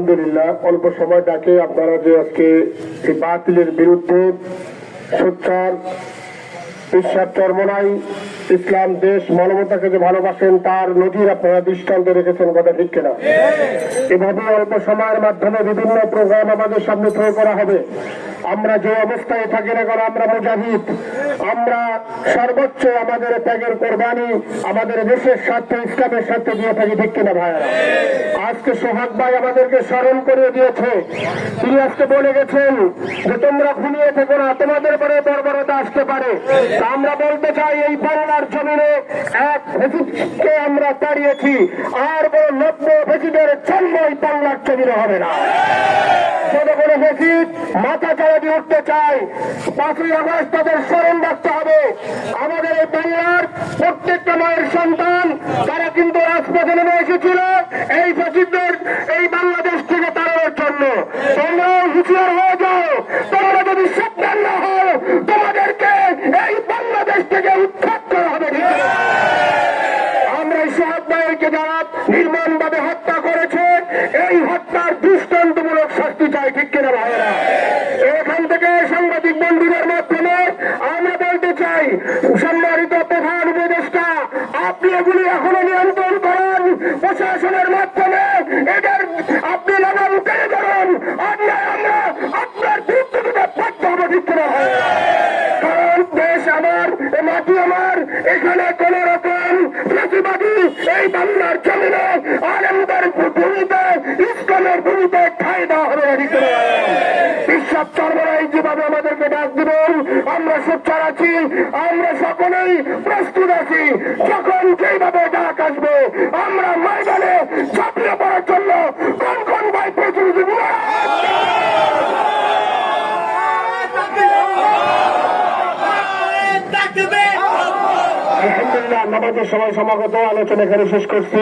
আলহামদুলিল্লাহ, অল্প সময় ডাকে আপনারা যে আজকে এই বাতিলের বিরুদ্ধে সোচ্চার বিশ্বাস চরমনাই ইসলাম দেশ মানবতাকে যে ভালোবাসেন তার নজির আপনারা দৃষ্টান্ত রেখেছেন, কথা ঠিক কিনা? এভাবে অল্প সময়ের মাধ্যমে বিভিন্ন প্রোগ্রাম আমাদের সামনে থ্রো করা হবে। আমরা যে অবস্থায় থাকি না কেন, আমরা মুজাহিদ, আমরা সর্বোচ্চ আমাদের ত্যাগের কোরবানি আমাদের দেশের স্বার্থে ইসলামের স্বার্থে দিয়ে থাকি, ঠিক কিনা ভাইয়া? আজকে সোহাগ ভাই আমাদেরকে স্মরণ করে দিয়েছে। তিনি আজকে বলে গেছেন যে তোমরা ঘুমিয়ে থেকো না, তোমাদের পরে বর্বরতা আসতে পারে। আমরা বলতে চাই এই বাংলার জমিনে এক ফেসিডকে আমরা তাড়িয়েছি, আর বড় 90 ফেসিডের জন্ম এই বাংলার জমিনে হবে না। যদি কোনো ফেসিড মাথা চাড়া দিয়ে উঠতে চায়, 5ই আগস্ট তাদের স্মরণ রাখতে হবে। আমাদের এই বাংলার প্রত্যেকটা মায়ের সন্তান তারা কিন্তু রাজপথে নেমে এসেছিল এই ফেসিডদের এই বাংলাদেশ থেকে তাড়ানোর জন্য। তোমরাও হুঁশিয়ার হয়ে যাও, তোমরা যদি সাবধান না হও তোমাদেরকে এই বাংলাদেশ থেকে উৎখাত করা হবে। আমরা এই সোহাগ ভাইকে যারা নির্মমভাবে হত্যা করেছে, এই হত্যার দৃষ্টান্তমূলক শাস্তি চাই, ঠিক কিনা ভাইয়েরা? এখান থেকে সাংবাদিক বন্ধুদের মাধ্যমে আমরা বলতে চাই, সম্মানিত প্রধান উপদেষ্টা, আপনি এগুলি এখনো নিয়ন্ত্রণ করেন প্রশাসনের মাধ্যমে, এদের আপনি লাগাম টেনে ধরুন, আমরা আপনার বিরুদ্ধে বাধ্য হবো, ঠিক কিনা ভাইয়েরা? কারণ দেশ আমার, মাটি আমার, এখানে কোন রকম প্রতিবাদী এই বাংলার জমিনে আলেমদের ভূমিতে ইসলামের ভূমিতে ঠাঁই দেওয়া হবে না, ঠিক কিনা? বিশ্বাস চরমনাই যেভাবে আমাদেরকে ডাক দিবেন আমরা সোচ্চার আছি, আমরা সকলেই প্রস্তুত আছি। যখন যেভাবে ডাক আসবে আমরা ময়দানে ঝাঁপিয়ে পড়ার জন্য কোন কোন ভাই প্রস্তুত? আলহামদুলিল্লাহ, নামাজের সময় সমাগত, আলোচনা এখানে শেষ করছি।